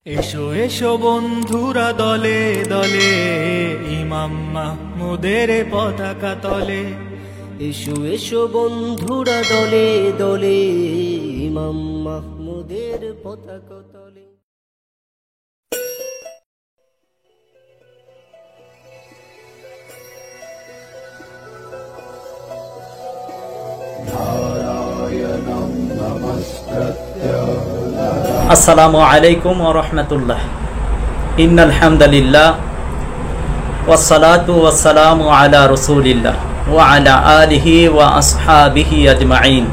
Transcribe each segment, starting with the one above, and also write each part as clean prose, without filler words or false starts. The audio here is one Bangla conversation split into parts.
এসো এসো বন্ধুরা দলে দলে, ইমাম মাহমুদের পতাকা তলে। এসো এসো বন্ধুরা দলে দলে, ইমাম মাহমুদের পতাকা তলে। আসসালামু আলাইকুম ওয়া রাহমাতুল্লাহ। ইন্নাল হামদুলিল্লাহ ওয়াসসালাতু ওয়াসসালামু আলা রাসূলিল্লাহ ওয়া আলা আলিহি ওয়া আসহাবিহি আজমাইন।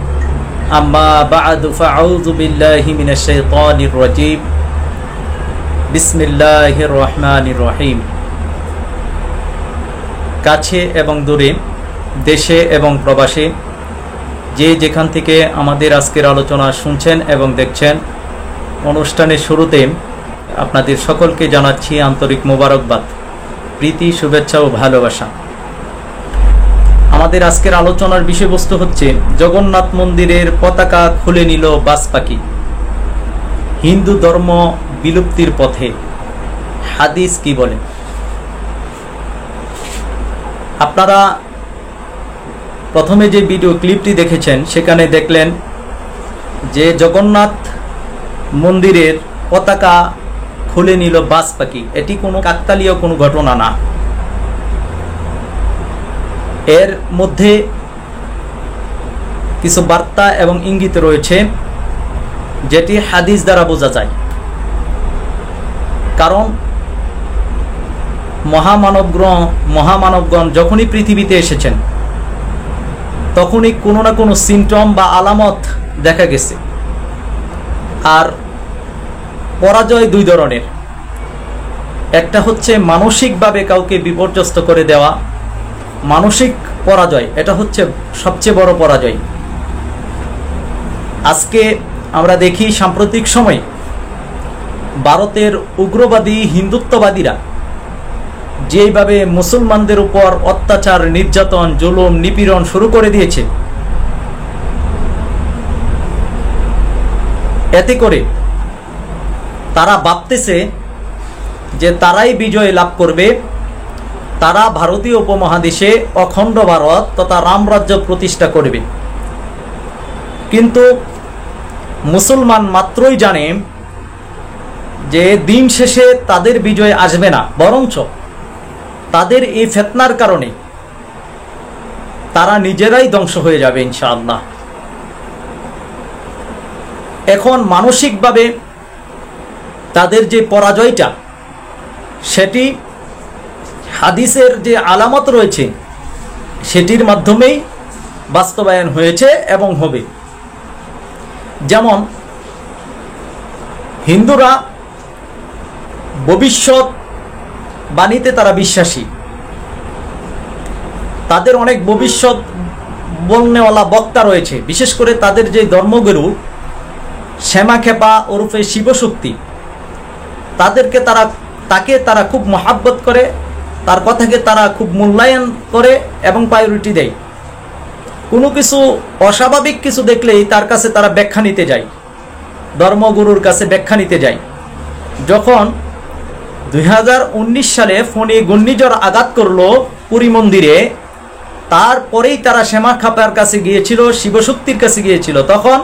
আম্মা বা'দু ফাআউযু বিল্লাহি মিনাশ শাইতানির রাজীম। বিসমিল্লাহির রহমানির রহিম। কাছে এবং দূরে, দেশে এবং প্রবাসে, যে যেখান থেকে আমাদের আজকের আলোচনা শুনছেন এবং দেখছেন, অনুষ্ঠানের শুরুতে আপনাদের সকলকে জানাচ্ছি আন্তরিক মোবারকবাদ, প্রীতি, শুভেচ্ছা ও ভালোবাসা। আমাদের আজকের আলোচনার বিষয়বস্তু হচ্ছে জগন্নাথ মন্দিরের পতাকা খুলে নিল বাজ পাখি, হিন্দু ধর্ম বিলুপ্তির পথে, হাদিস কি বলে। আপনারা প্রথমে যে ভিডিও ক্লিপটি দেখেছেন সেখানে দেখলেন যে জগন্নাথ মন্দিরের পতাকা খুলে নিল বাজ পাখি। এটি কোনো কাকতালীয় কোনো ঘটনা না, এর মধ্যে কিছু বার্তা এবং ইঙ্গিত রয়েছে যেটি হাদিস দ্বারা বোঝা যায়। কারণ মহামানবগণ যখনই পৃথিবীতে এসেছেন তখনই কোনো না কোনো সিমটম বা আলামত দেখা গেছে। আর পরাজয় দুই ধরনের, একটা হচ্ছে মানসিকভাবে কাউকে বিপর্যস্ত করে দেওয়া, মানসিক পরাজয়, এটা হচ্ছে সবচেয়ে বড় পরাজয়। আজকে আমরা দেখি সাম্প্রতিক সময় ভারতের উগ্রবাদী হিন্দুত্ববাদীরা যেইভাবে মুসলমানদের উপর অত্যাচার, নির্যাতন, জুলুম, নিপীড়ন শুরু করে দিয়েছে, এতে করে তারা ভাবতেছে যে তারাই বিজয় লাভ করবে, তারা ভারতীয় উপমহাদেশে অখণ্ড ভারত তথা রামরাজ্য প্রতিষ্ঠা করবে। কিন্তু মুসলমান মাত্রই জানে যে দিন শেষে তাদের বিজয় আসবে না, বরঞ্চ তাদের এই ফিতনার কারণে তারা নিজেরাই ধ্বংস হয়ে যাবে ইনশাআল্লাহ। এখন মানসিকভাবে তাদের যে পরাজয়টা, সেটি হাদিসের যে আলামত রয়েছে সেটির মাধ্যমেই বাস্তবায়ন হয়েছে এবং হবে। যেমন হিন্দুরা ভবিষ্যৎ বাণীতে তারা বিশ্বাসী, তাদের অনেক ভবিষ্যৎ বলনেওয়ালা বক্তা রয়েছে। বিশেষ করে তাদের যে ধর্মগুরু শ্যামাখেপা ওরফে শিবশক্তি, তাকে তারা খুব মহাব্বত করে, তার কথাকে তারা খুব মূল্যায়ন করে এবং প্রায়োরিটি দেয়। কোনো কিছু অস্বাভাবিক কিছু দেখলেই তার কাছে তারা ব্যাখ্যা নিতে যায়, ধর্মগুরুর কাছে ব্যাখ্যা নিতে যায়। যখন 2019 সালে ফণী ঘূর্ণিঝড় আঘাত করলো পুরী মন্দিরে, তারপরেই তারা শ্যামাখাপার কাছে গিয়েছিল, শিবশক্তির কাছে গিয়েছিল। তখন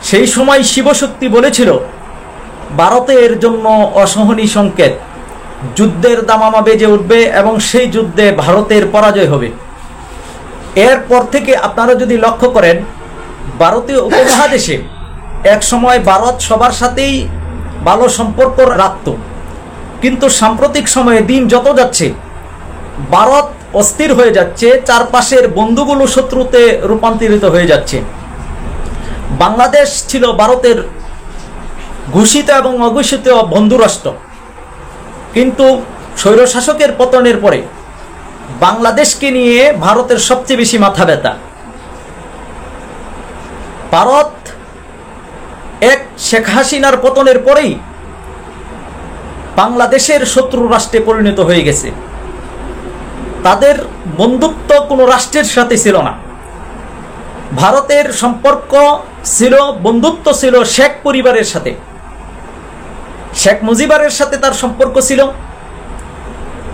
সেই সময় শিবশক্তি বলেছিল ভারতের জন্য অসহনীয় সংকেত, যুদ্ধের দামামা বেজে উঠবে এবং সেই যুদ্ধে ভারতের পরাজয় হবে। এরপর থেকে আপনারা যদি লক্ষ্য করেন, ভারতীয় উপমহাদেশে এক সময় ভারত সবার সাথেই ভালো সম্পর্ক রাখত, কিন্তু সাম্প্রতিক সময়ে দিন যত যাচ্ছে ভারত অস্থির হয়ে যাচ্ছে, চারপাশের বন্ধুগুলো শত্রুতে রূপান্তরিত হয়ে যাচ্ছে। বাংলাদেশ ছিল ভারতের ঘোষিত এবং অঘোষিত বন্ধুরাষ্ট্র, কিন্তু স্বৈরশাসকের পতনের পরে বাংলাদেশকে নিয়ে ভারতের সবচেয়ে বেশি মাথা ব্যথা। ভারত এক শেখ হাসিনার পতনের পরেই বাংলাদেশের শত্রু রাষ্ট্রে পরিণত হয়ে গেছে। তাদের বন্ধুত্ব কোনো রাষ্ট্রের সাথে ছিল না, ভারতের সম্পর্ক ছিল, বন্ধুত্ব ছিল শেখ পরিবারের সাথে। শেখ মুজিবের সাথে তার সম্পর্ক ছিল,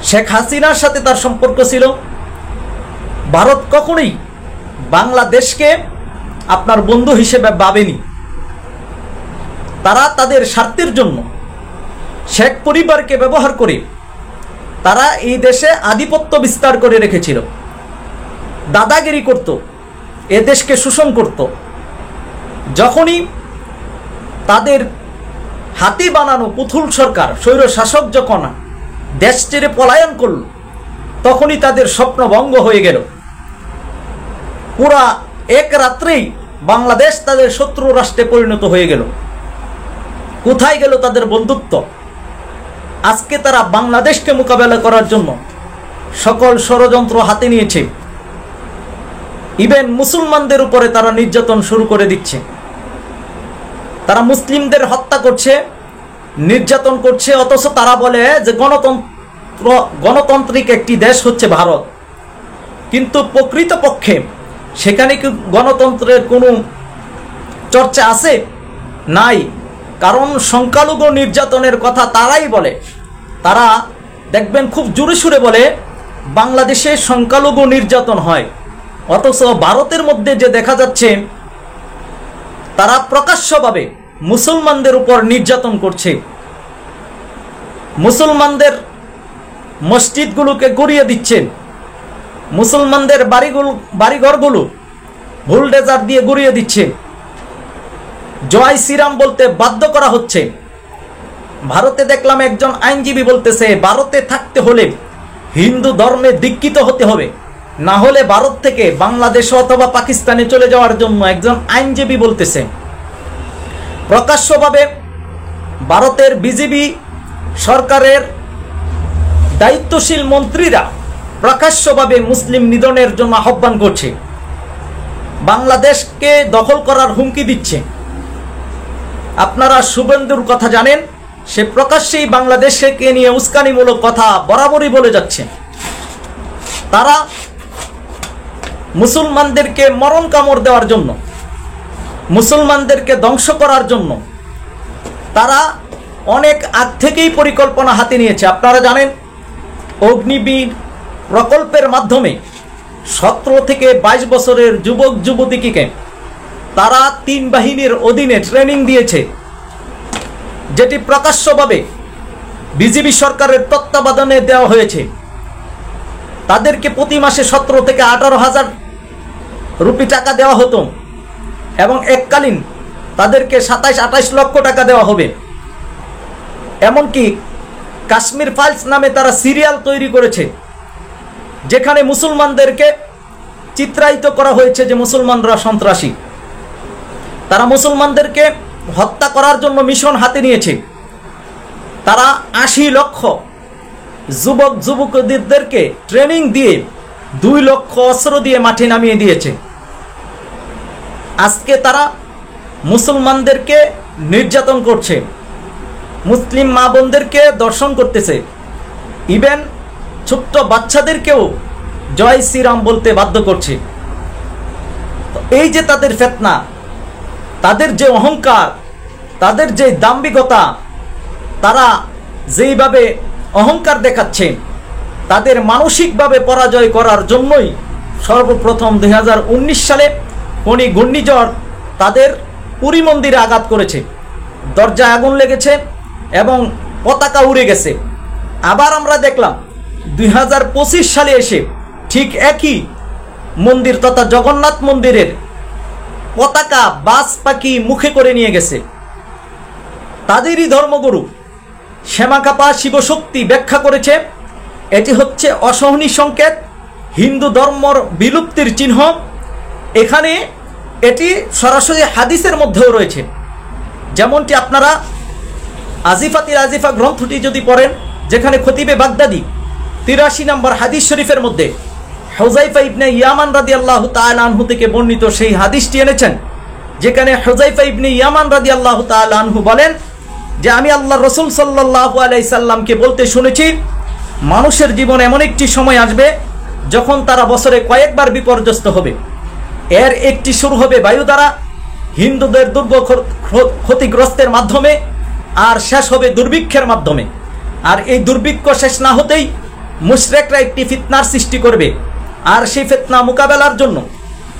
শেখ হাসিনার সাথে তার সম্পর্ক ছিল। ভারত কখনোই বাংলাদেশকে আপনার বন্ধু হিসেবে ভাবেনি। তারা তাদের স্বার্থের জন্য শেখ পরিবারকে ব্যবহার করে তারা এই দেশে আধিপত্য বিস্তার করে রেখেছিল, দাদাগিরি করত, এ দেশকে শোষণ করত। যখনই তাদের হাতি বানানো পুতুল সরকার স্বৈর শাসক যখন দেশ ছেড়ে পলায়ন করল, তখনই তাদের স্বপ্ন ভঙ্গ হয়ে গেল। পুরা এক রাত্রেই বাংলাদেশ তাদের শত্রু রাষ্ট্রে পরিণত হয়ে গেল। কোথায় গেল তাদের বন্ধুত্ব? আজকে তারা বাংলাদেশকে মোকাবেলা করার জন্য সকল ষড়যন্ত্র হাতে নিয়েছে। ইভেন মুসলমানদের উপরে তারা নির্যাতন শুরু করে দিচ্ছে। তারা মুসলিমদের হত্যা করছে, নির্যাতন করছে, অথচ তারা বলে যে গণতান্ত্রিক একটি দেশ হচ্ছে ভারত। কিন্তু প্রকৃতপক্ষে সেখানে কি গণতন্ত্রের কোনো চর্চা আছে? নাই। কারণ সংখ্যালঘু নির্যাতনের কথা তারাই বলে। তারা দেখবেন খুব জোরে সুরে বলে বাংলাদেশে সংখ্যালঘু নির্যাতন হয়, অথচ ভারতের মধ্যে যে দেখা যাচ্ছে তারা প্রকাশ্যভাবে মুসলমানদের উপর নির্যাতন করছে। মুসলমানদের মসজিদগুলোকে গড়িয়ে দিচ্ছে, মুসলমানদের বাড়িঘরগুলো বুলডোজার দিয়ে গড়িয়ে দিচ্ছে, জয় শ্রীরাম বলতে বাধ্য করা হচ্ছে। ভারতে দেখলাম একজন আইনজীবী বলতেছে ভারতে থাকতে হলে হিন্দু ধর্মে দীক্ষিত হতে হবে, না হলে ভারত থেকে বাংলাদেশে অথবা পাকিস্তানে চলে যাওয়ার জন্য একজন আইনজীবী বলতেছে। প্রকাশ্যভাবে ভারতের বিজেপি সরকারের দায়িত্বশীল মন্ত্রীরা প্রকাশ্যভাবে মুসলিম নিধনের জন্য আহ্বান করছে, বাংলাদেশকে দখল করার হুমকি দিচ্ছে। আপনারা শুভেন্দুর কথা জানেন, সে প্রকাশ্যেই বাংলাদেশকে নিয়ে উস্কানিমূলক কথা বরাবরই বলে যাচ্ছে। তারা মুসলমানদেরকে মরণ কামড় দেওয়ার জন্য, মুসলমানদেরকে ধ্বংস করার জন্য তারা অনেক আগ থেকেই পরিকল্পনা হাতে নিয়েছে। আপনারা জানেন অগ্নিবীর প্রকল্পের মাধ্যমে 17 থেকে 22 বছরের যুবক যুবতীকে তারা 3 বাহিনীর অধীনে ট্রেনিং দিয়েছে, যেটি প্রকাশ্যভাবে বিজেপি সরকারের তত্ত্বাবধানে দেওয়া হয়েছে। তাদেরকে প্রতি মাসে 17 থেকে 18,000 রুপি টাকা দেওয়া হতো এবং এককালীন তাদেরকে 27-28 লক্ষ টাকা দেওয়া হবে। এমনকি কাশ্মীর ফাইলস নামে তারা সিরিয়াল তৈরি করেছে, যেখানে মুসলমানদেরকে চিত্রায়িত করা হয়েছে যে মুসলমানরা সন্ত্রাসী। তারা মুসলমানদেরকে হত্যা করার জন্য মিশন হাতে নিয়েছে। তারা 80 লক্ষ যুবক যুবতীদেরকে ট্রেনিং দিয়ে 2 লক্ষ অস্ত্র দিয়ে মাঠে নামিয়ে দিয়েছে। আজকে তারা মুসলমানদেরকে নির্যাতন করছে, মুসলিম মা বোনদেরকে দর্শন করতেছে, ইভেন ছোট্ট বাচ্চাদেরকেও জয় শ্রীরাম বলতে বাধ্য করছে। এই যে তাদের ফিতনা, তাদের যে অহংকার, তাদের যে দাম্ভিকতা, তারা যেইভাবে অহংকার দেখাচ্ছে, তাদের মানসিকভাবে পরাজয় করার জন্যই সর্বপ্রথম 2019 সালে ফণী ঘূর্ণিঝড় তাদের পুরী মন্দিরে আঘাত করেছে, দরজায় আগুন লেগেছে এবং পতাকা উড়ে গেছে। আবার আমরা দেখলাম 2025 সালে এসে ঠিক একই মন্দির তথা জগন্নাথ মন্দিরের পতাকা বাজ পাখি মুখে করে নিয়ে গেছে। তাদেরই ধর্মগুরু শ্যামাকাপা শিবশক্তি ব্যাখ্যা করেছে এটি হচ্ছে অসহনীয় সংকেত, হিন্দু ধর্মর বিলুপ্তির চিহ্ন। এখানে এটি সরাসরি হাদিসের মধ্যেও রয়েছে। যেমনটি আপনারা আজিফাতিল আজিফা গ্রন্থটি যদি পড়েন, যেখানে খতিবে বাগদাদি 83 নম্বর হাদিস শরীফের মধ্যে হুযায়ফা ইবনে ইয়ামান রাদিয়াল্লাহু তাআলা আনহু থেকে বর্ণিত সেই হাদিসটি এনেছেন, যেখানে হুযায়ফা ইবনে ইয়ামান রাদিয়াল্লাহু তাআলা আনহু বলেন যে আমি আল্লাহর রাসূল সাল্লাল্লাহু আলাইহি সাল্লামকে বলতে শুনেছি, মানুষের জীবন এমন একটি সময় আসবে যখন তারা বছরে কয়েকবার বিপর্যস্ত হবে। এর একটি শুরু হবে বায়ু দ্বারা, হিন্দুদের দুর্গ ক্ষতিগ্রস্তের মাধ্যমে, আর শেষ হবে দুর্ভিক্ষের মাধ্যমে। আর এই দুর্ভিক্ষ শেষ না হতেই মুশরিকরা একটি ফিতনার সৃষ্টি করবে, আর সেই ফিতনা মোকাবেলার জন্য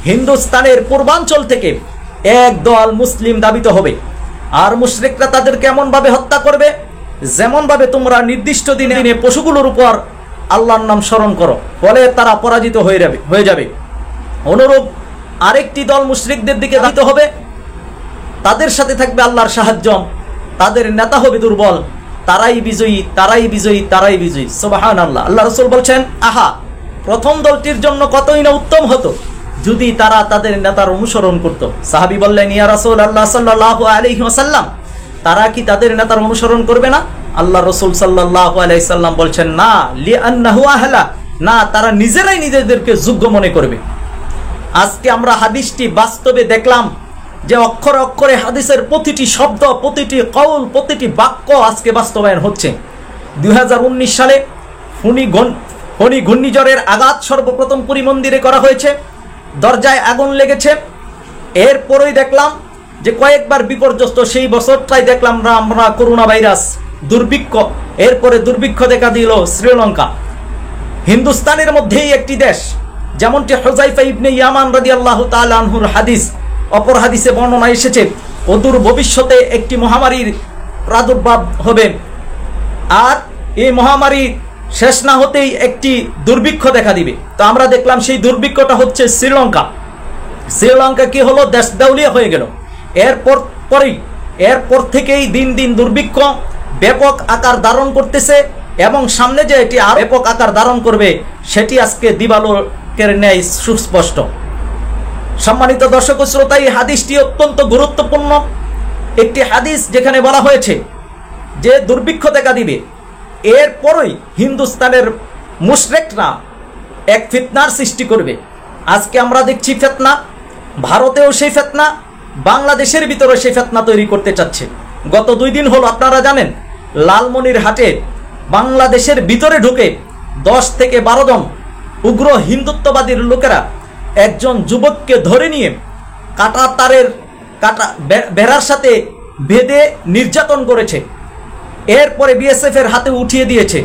হিন্দুস্তানের পূর্বাঞ্চল থেকে একদল মুসলিম দাবিত হবে। আর মুশরিকরা তাদেরকে এমনভাবে হত্যা করবে যেমনভাবে তোমরা নির্দিষ্ট দিনে দিনে পশুগুলোর উপর আল্লাহর নাম স্মরণ করো, ফলে তারা পরাজিত হয়ে যাবে। অনুরূপ আরেকটি দল মুশরিকদের দিকে দাবিত হবে, তাদের সাথে থাকবে আল্লাহর সাহায্য, তাদের নেতা হবে দুর্বল, তারাই বিজয়ী, তারাই বিজয়ী, তারাই বিজয়ী। সুবহানাল্লাহ। আল্লাহ রাসূল বলছেন, আহা, প্রথম দলটির জন্য কতই না উত্তম হতো যদি তারা তাদের নেতার অনুসরণ করত। সাহাবী বললেন, ইয়া রাসূলুল্লাহ সাল্লাল্লাহু আলাইহি ওয়াসাল্লাম, তারা কি তাদের নেতার অনুসরণ করবে না? আল্লাহ রাসূল সাল্লাল্লাহু আলাইহি সাল্লাম বলছেন, না, লিআন্নাহু আহলা, না, তারা নিজেরাই নিজেদেরকে যোগ্য মনে করবে। আজকে আমরা হাদিসটি বাস্তবে দেখলাম যে অক্ষরে অক্ষরে হাদিসের প্রতিটি শব্দ, প্রতিটি কওল, প্রতিটি বাক্য আজকে বাস্তবায়ন হচ্ছে। 2019 সালে ফণী ঘূর্ণিঝড়ের আঘাত সর্বপ্রথম পুরী মন্দিরে করা হয়েছে, দরজায় আগুন লেগেছে। এরপরেই দেখলাম যে কয়েকবার বিপর্যস্ত, সেই বছরটাই দেখলাম আমরা করোনা ভাইরাস, দুর্ভিক্ষ, এরপরে দুর্ভিক্ষ দেখা দিল শ্রীলঙ্কা। হিন্দুস্তানের মধ্যেই একটি দেশ, যেমনটি হুযায়ফা ইবনে ইয়ামান রাদিয়াল্লাহু তাআলা আনহুর হাদিস, অপর হাদিসে বর্ণনা এসেছে অদূর ভবিষ্যতে একটি মহামারীর প্রাদুর্ভাব হবে, আর এই মহামারী শেষ না হতেই একটি দুর্ভিক্ষ দেখা দিবে। তো আমরা দেখলাম সেই দুর্ভিক্ষটা হচ্ছে শ্রীলঙ্কা। শ্রীলঙ্কা কি হলো? দেশ দেউলিয়া হয়ে গেল। এরপর থেকেই দিন দিন দুর্ভিক্ষ ব্যাপক আকার ধারণ করতেছে, এবং সামনে যে এটি আরো ব্যাপক আকার ধারণ করবে সেটি আজকে দিবালোকের ন্যায় সুস্পষ্ট। সম্মানিত দর্শক ও শ্রোতা, এই হাদিসটি অত্যন্ত গুরুত্বপূর্ণ একটি হাদিস, যেখানে বলা হয়েছে যে দুর্ভিক্ষ দেখা দিবে। এরপরই হিন্দুস্তানের মুশরিকরা এক ফিতনার সৃষ্টি করবে। আজকে আমরা দেখছি ফিতনা, ভারতেও সেই ফিতনা, বাংলাদেশের ভিতরে সেই ফিতনা তৈরি করতে চাচ্ছে। গত 2 দিন হলো আপনারা জানেন, লালমনির হাটে বাংলাদেশের ভিতরে ঢুকে 10 থেকে 12 জন উগ্র হিন্দুত্ববাদীর লোকেরা একজন যুবককে ধরে নিয়ে বেড়ার সাথে বেঁধে নির্যাতন করেছে, এরপরে বিএসএফ এর হাতে উঠিয়ে দিয়েছে।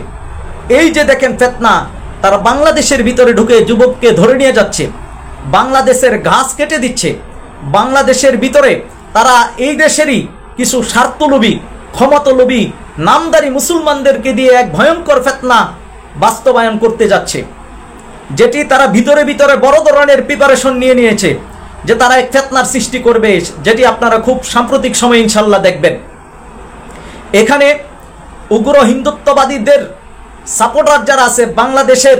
এই যে দেখেন ফিতনা, তারা বাংলাদেশের ভিতরে ঢুকে যুবককে ধরে নিয়ে যাচ্ছে, বাংলাদেশের ঘাস কেটে দিচ্ছে। বাংলাদেশের ভিতরে তারা এই দেশেরই কিছু স্বার্থলোভী, ক্ষমতালোভী, নামদারি মুসলমানদেরকে দিয়ে এক ভয়ঙ্কর ফিতনা বাস্তবায়ন করতে যাচ্ছে, যেটি তারা ভিতরে ভিতরে বড় ধরনের প্রিপারেশন নিয়ে নিয়েছে যে তারা এক ফিতনার সৃষ্টি করবে, যেটি আপনারা খুব সাম্প্রতিক সময়ে ইনশাল্লাহ দেখবেন। এখানে উগ্র হিন্দুত্ববাদীদের সাপোর্টার যারা আছে, বাংলাদেশের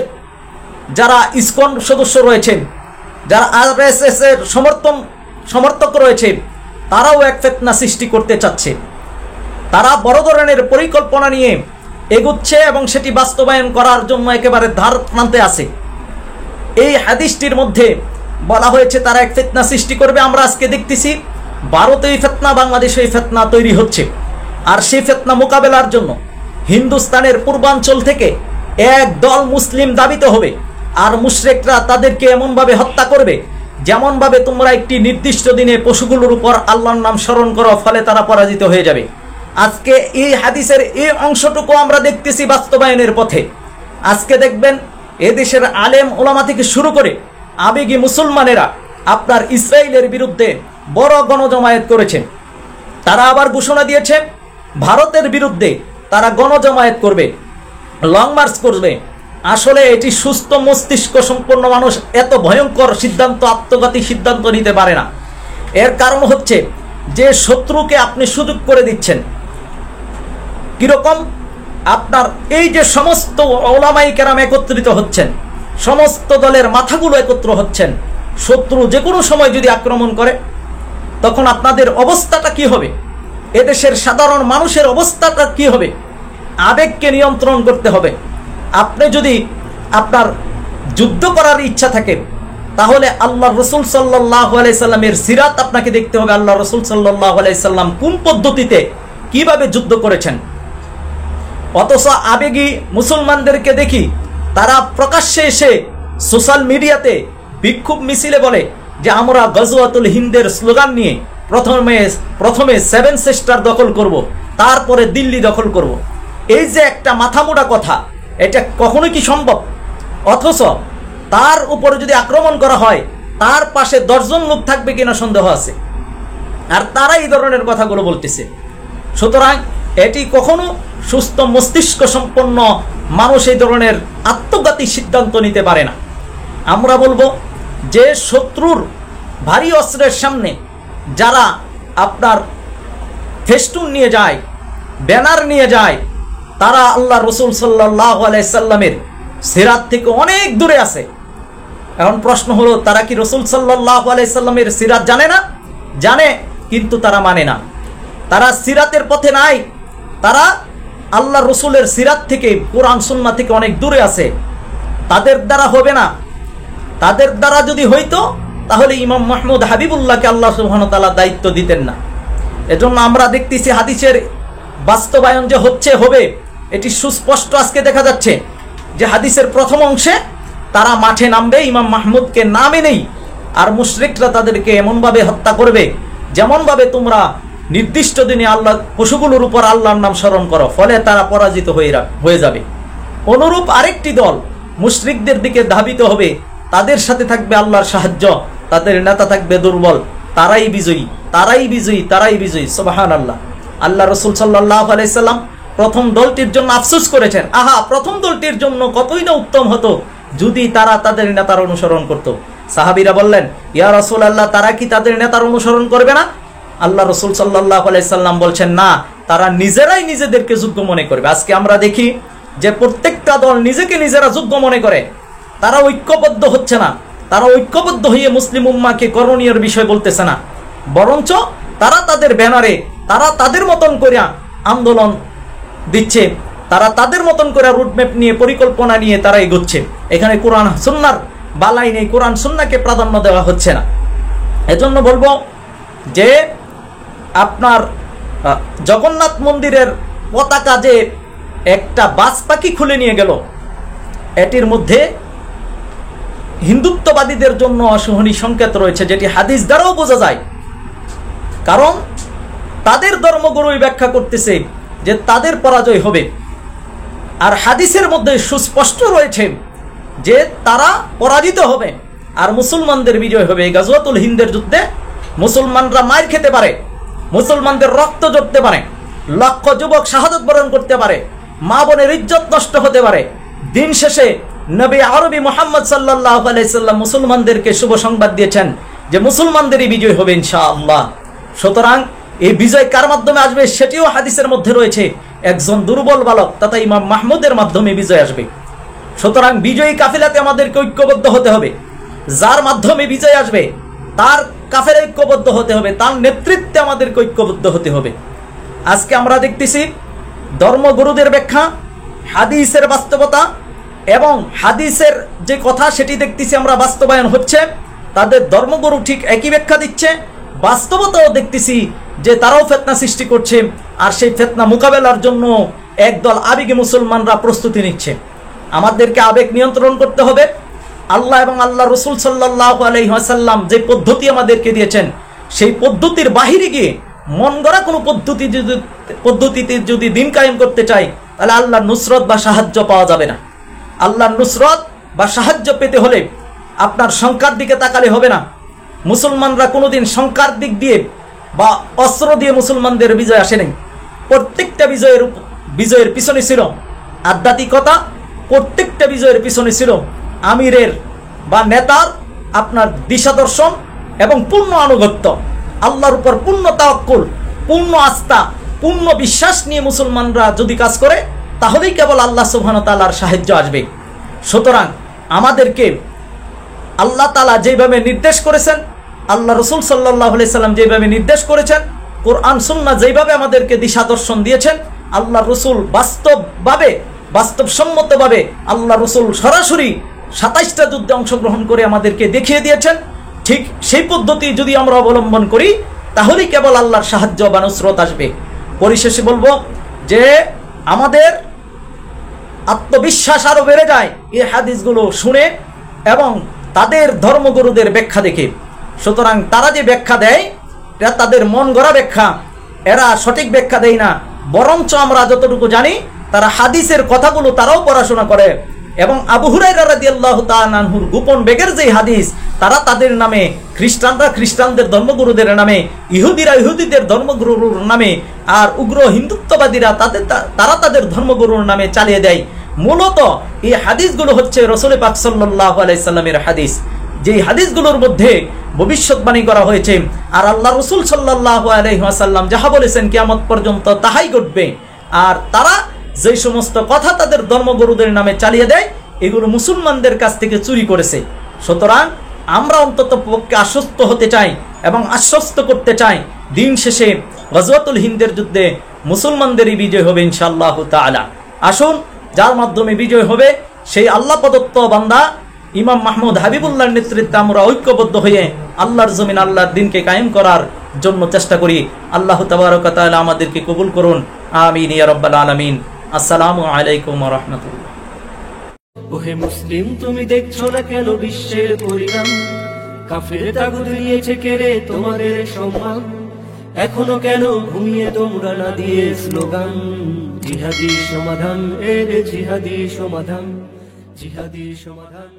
যারা ইসকন সদস্য রয়েছে, যারা আরএসএস এর সমর্থক রয়েছে, তারাও এক ফিতনা সৃষ্টি করতে চাচ্ছে। তারা বড় ধরনের পরিকল্পনা নিয়ে এগুচ্ছে এবং সেটি বাস্তবায়ন করার জন্য একেবারে ধার প্রান্তে আছে। এই হাদিসটির মধ্যে বলা হয়েছে তারা এক ফিতনা সৃষ্টি করবে। আমরা আজকে দেখতেছি ভারতে এই ফিতনা, বাংলাদেশে এই ফিতনা তৈরি হচ্ছে। আর সেই ফিতনা মোকাবেলার জন্য হিন্দুস্তানের পূর্বাঞ্চল থেকে এক দল মুসলিম দাবিত হবে, আর মুশরিকরা তাদেরকে এমনভাবে হত্যা করবে যেমনভাবে তোমরা একটি নির্দিষ্ট দিনে পশুগুলোর উপর আল্লাহর নাম স্মরণ করো, ফলে তারা পরাজিত হয়ে যাবে। আজকে এই হাদিসের এই অংশটুকু আমরা দেখতেছি বাস্তবায়নের পথে। আজকে দেখবেন এদেশের আলেম ওলামা থেকে শুরু করে আবেগী মুসলমানেরা আপনার ইসরায়েলের বিরুদ্ধে বড় গণজমায়েত করেছেন। তারা আবার ঘোষণা দিয়েছে ভারতের বিরুদ্ধে তারা গণজমায়েত করবে, লং মার্চ করবে। আসলে এটি সুস্থ মস্তিষ্ক সম্পন্ন মানুষ এত ভয়ঙ্কর সিদ্ধান্ত, আত্মঘাতী সিদ্ধান্ত নিতে পারে না। এর কারণ হচ্ছে যে শত্রুকে আপনি সুযোগ করে দিচ্ছেন। কিরকম? আপনার এই যে সমস্ত ওলামায়ে কেরাম একত্রিত হচ্ছেন, সমস্ত দলের মাথাগুলো একত্র হচ্ছেন, শত্রু যে কোনো সময় যদি আক্রমণ করে তখন আপনাদের অবস্থাটা কি হবে? এদেশের সাধারণ মানুষের অবস্থাটা কি হবে? আবেগকে নিয়ন্ত্রণ করতে হবে। আপনি যদি আপনার যুদ্ধ করার ইচ্ছা থাকে তাহলে আল্লাহ রসুল সাল্লাল্লাহু আলাইহি সাল্লামের সিরাত আপনাকে দেখতে হবে। আল্লাহ রসুল সাল্লাল্লাহু আলাইহি সাল্লাম কোন পদ্ধতিতে কিভাবে যুদ্ধ করেছেন। অথচ আবেগী মুসলমানদেরকে দেখি তারা প্রকাশ্যে এসে সোশ্যাল মিডিয়াতে বিক্ষোভ মিছিলে বলে যে আমরা গজওয়াতুল হিন্দের স্লোগান নিয়ে প্রথমে 7 সিস্টার দখল করব, তারপরে দিল্লি দখল করব। এই যে একটা মাথামোটা কথা, এটা কখনো কি সম্ভব? অথচ তার উপরে যদি আক্রমণ করা হয়, তার পাশে 10 জন লোক থাকবে কিনা সন্দেহ আছে, আর তারা এই ধরনের কথাগুলো বলতেছে। সুতরাং এটি কখনো সুস্থ মস্তিষ্ক সম্পন্ন মানুষ এই ধরনের আত্মঘাতী সিদ্ধান্ত নিতে পারে না। আমরা বলবো যে শত্রুর ভারী অস্ত্রের সামনে যারা আপনার ফেস্টুন নিয়ে যায়, ব্যানার নিয়ে যায়, তারা আল্লাহ রসুল সাল্লাল্লাহু আলাইহি সাল্লামের সিরাত থেকে অনেক দূরে আছে। এখন প্রশ্ন হলো, তারা কি রসুল সাল্লাল্লাহু আলাইহি সাল্লামের সিরাত জানে না? জানে, কিন্তু তারা মানে না। তারা সিরাতের পথে নাই, তারা আল্লাহ রসুলের সিরাত থেকে, কোরআন সুন্নাহ থেকে অনেক দূরে আছে। তাদের দ্বারা হবে না। তাদের দ্বারা যদি হইতো তাহলে ইমাম মাহমুদ হাবিবুল্লাহকে আল্লাহ সুবহানাহু ওয়া তাআলা দায়িত্ব দিতেন না। এজন্য আমরা দেখতেছি হাদিসের বাস্তবায়ন যে হচ্ছে, হবে, এটি সুস্পষ্ট আজকে দেখা যাচ্ছে যে হাদিসের প্রথম অংশে তারা মাঠে নামবে ইমাম মাহমুদকে না মেনেই, আর মুশরিকরা তাদেরকে এমনভাবে হত্যা করবে যেমনভাবে তোমরা নির্দিষ্ট দিনে আল্লাহ পশুগুলোর উপর আল্লাহর নাম স্মরণ করো, ফলে তারা পরাজিত হয়ে যাবে। অনুরূপ আরেকটি দল মুশরিকদের দিকে ধাবিত হবে, তাদের সাথে থাকবে আল্লাহর সাহায্য, তাদের নেতা থাকবে দুর্বল, তারাই বিজয়ী, তারাই বিজয়ী, তারাই বিজয়ী। সুবহানাল্লাহ। আল্লাহ রাসূল সাল্লাল্লাহু আলাইহি সাল্লাম প্রথম দলটির জন্য আফসোস করেছেন। আহা, প্রথম দলটির জন্য কতই না উত্তম হতো যদি তারা তাদের নেতার অনুসরণ করত। সাহাবীরা বললেন, ইয়া রাসূলুল্লাহ, তারা কি তাদের নেতার অনুসরণ করবে না? আল্লাহ রাসূল সাল্লাল্লাহু আলাইহি সাল্লাম বলছেন, না, তারা নিজেরাই নিজেদেরকে যোগ্য মনে করবে। আজকে আমরা দেখি যে প্রত্যেকটা দল নিজেকে নিজেরা যোগ্য মনে করে, তারা ঐক্যবদ্ধ হচ্ছে না। তারা ঐক্যবদ্ধ হয়ে মুসলিম উম্মাহকে করণীয় বিষয় বলতেছে না, বরঞ্চ তারা তাদের ব্যানারে, তারা তাদের মতন করে আন্দোলন দিচ্ছে, তারা তাদের মতন করে রুটম্যাপ নিয়ে, পরিকল্পনা নিয়ে তারা এগোচ্ছে। এখানে কোরআন সুন্নাহর বালাই নেই, কোরআন সুন্নাহকে প্রাধান্য দেওয়া হচ্ছে না। এজন্য বলবো যে আপনার জগন্নাথ মন্দিরের পতাকা যে একটা বাজ পাখি খুলে নিয়ে গেল, এটির মধ্যে হিন্দুত্ববাদীদের জন্য অশোভনীয় সংকেত রয়েছে, যেটি হাদিস দ্বারাও বোঝা যায়। কারণ তাদের ধর্মগুরুই ব্যাখ্যা করতেছে যে তাদের পরাজয় হবে, আর হাদিসের মধ্যে সুস্পষ্ট রয়েছে যে তারা পরাজিত হবে আর মুসলমানদের বিজয় হবে। এই গাজওয়াতুল হিন্দের যুদ্ধে মুসলমানরা মার খেতে পারে, মুসলমানদের রক্ত ঝরতে পারে, লক্ষ যুবক শাহাদত বরণ করতে পারে, মা বোনের ইজ্জত নষ্ট হতে পারে। দিন শেষে নবী আরবি মুহাম্মদ সাল্লাল্লাহু আলাইহি সাল্লাম মুসলমানদেরকে শুভ সংবাদ দিয়েছেন যে মুসলমানদেরই বিজয় হবে ইনশাআল্লাহ। সুতরাং এই বিজয় কার মাধ্যমে আসবে সেটিও হাদিসের মধ্যে রয়েছে, একজন দুর্বল বালক তথা ইমাম মাহমুদের মাধ্যমে বিজয় আসবে। সুতরাং বিজয়ী কাফেলাতে আমাদেরকে ঐক্যবদ্ধ হতে হবে। যার মাধ্যমে বিজয় আসবে তার কাফেলা ঐক্যবদ্ধ হতে হবে, তার নেতৃত্বে আমাদেরকে ঐক্যবদ্ধ হতে হবে। আজকে আমরা দেখতেছি ধর্মগুরুদের ব্যাখ্যা, হাদিসের বাস্তবতা এবং হাদিসের যে কথা সেটি দেখতেছি আমরা বাস্তবায়ন হচ্ছে। তাদের ধর্মগুরু ঠিক একই ব্যাখ্যা দিচ্ছে, বাস্তবতাও দেখতেছি যে তারাও ফিতনা সৃষ্টি করছে, আর সেই ফিতনা মোকাবেলার জন্য একদল আবেগী মুসলমানরা প্রস্তুতি নিচ্ছে। আমাদেরকে আবেগ নিয়ন্ত্রণ করতে হবে। আল্লাহ এবং আল্লাহ রসুল সাল্লাল্লাহু আলাইহি ওয়াসাল্লাম যে পদ্ধতি আমাদেরকে দিয়েছেন, সেই পদ্ধতির বাহিরে গিয়ে মন গড়া কোনো পদ্ধতিতে যদি দিন কায়েম করতে চাই, তাহলে আল্লাহর নুসরত বা সাহায্য পাওয়া যাবে না। আল্লাহর নুসরত বা সাহায্য পেতে হলে আপনার সংখ্যার দিকে তাকালে হবে না। মুসলমানরা কোনোদিন সংখ্যার দিক দিয়ে বা অস্ত্র দিয়ে মুসলমানদের বিজয় আসে নাই। প্রত্যেকটা বিজয়ের পিছনে ছিল আধ্যাত্মিকতা, প্রত্যেকটা বিজয়ের পিছনে ছিল আমিরের বা নেতার আপনার দিশা দর্শন এবং পূর্ণ আনুগত্য। আল্লাহর উপর পূর্ণ তাওয়াক্কুল, পূর্ণ আস্থা, পূর্ণ বিশ্বাস নিয়ে মুসলমানরা যদি কাজ করে, তাহলেই কেবল আল্লাহ সুবহানাহু ওয়া তাআলার সাহায্য আসবে। সুতরাং আমাদেরকে আল্লাহ তাআলা যেভাবে নির্দেশ করেছেন, আল্লাহ রসুল সাল্লাল্লাহু আলাইহি সাল্লাম যেভাবে নির্দেশ করেছেন, কোরআন সুন্নাহ যেভাবে আমাদেরকে দিশা দর্শন দিয়েছেন, আল্লাহ রসুল বাস্তবসম্মতভাবে আল্লাহ রসুল সরাসরি 27টা যুদ্ধে অংশগ্রহণ করে আমাদেরকে দেখিয়ে দিয়েছেন। ঠিক সেই পদ্ধতি যদি আমরা অবলম্বন করি, তাহলেই কেবল আল্লাহর সাহায্য বা নুসরত আসবে। পরিশেষে বলবো যে আমাদের আত্মবিশ্বাস আরো বেড়ে যায় এই হাদিসগুলো শুনে এবং তাদের ধর্মগুরুদের ব্যাখ্যা দেখে। সুতরাং তারা যে ব্যাখ্যা দেয়, এটা তাদের মন গড়া ব্যাখ্যা, এরা সঠিক ব্যাখ্যা দেয় না, বরঞ্চ আমরা যতটুকু জানি তারা হাদিসের কথাগুলো তারাও পড়াশোনা করে। এবং আবু হুরায়রা রাদিয়াল্লাহু তাআলা আনহুর গোপন বেগের যে হাদিস, তারা তাদের নামে, খ্রিস্টানরা খ্রিস্টানদের ধর্মগুরুদের নামে, ইহুদিরা ইহুদিদের ধর্মগুরুর নামে, আর উগ্র হিন্দুত্ববাদীরা তারা তাদের ধর্মগুরুর নামে চালিয়ে দেয়। মূলত এই হাদিসগুলো হচ্ছে রাসূল পাক সাল্লাল্লাহু আলাইহি সাল্লামের হাদিস, যেই হাদিসগুলোর মধ্যে ভবিষ্যৎবাণী করা হয়েছে। আর আল্লাহ রাসূল সাল্লাল্লাহু আলাইহি ওয়াসাল্লাম যাহা বলেছেন কিয়ামত পর্যন্ত তাহাই ঘটবে। আর তারা যে সমস্ত কথা তাদের ধর্মগুরুদের নামে চালিয়ে দেয়, এগুলো মুসলমানদের কাছ থেকে চুরি করেছে। সুতরাং আমরা অন্তত পক্ষে আশ্বস্ত হতে চাই এবং আশ্বস্ত করতে চাই, দিন শেষে গজওয়াতুল হিন্দের যুদ্ধে মুসলমানদেরই বিজয় হবে ইনশাআল্লাহু তাআলা। আসুন, যার মাধ্যমে বিজয় হবে সেই আল্লাহ প্রদত্ত বান্দা ইমাম মাহমুদ হাবিবুল্লাহর নেতৃত্বে আমরা ঐক্যবদ্ধ হয়ে আল্লাহর জমিন, আল্লাহর দিনকে কায়েম করার জন্য চেষ্টা করি। আল্লাহ তাবারক ওয়া তাআলা আমাদেরকে কবুল করুন। আমিন ইয়া রাব্বাল আলামিন। আসসালামু আলাইকুম ওয়া রাহমাতুল্লাহ। ওহে মুসলিম, তুমি দেখছো না কেন বিশ্বের পরিণাম? কাফের তাগুত নিয়েছে কেড়ে তোমাদের সম্মান। এখনো কেন ঘুমিয়ে তোমরা না দিয়ে স্লোগান? জিহাদি সমাধান, এর জিহাদি সমাধান, জিহাদি সমাধান।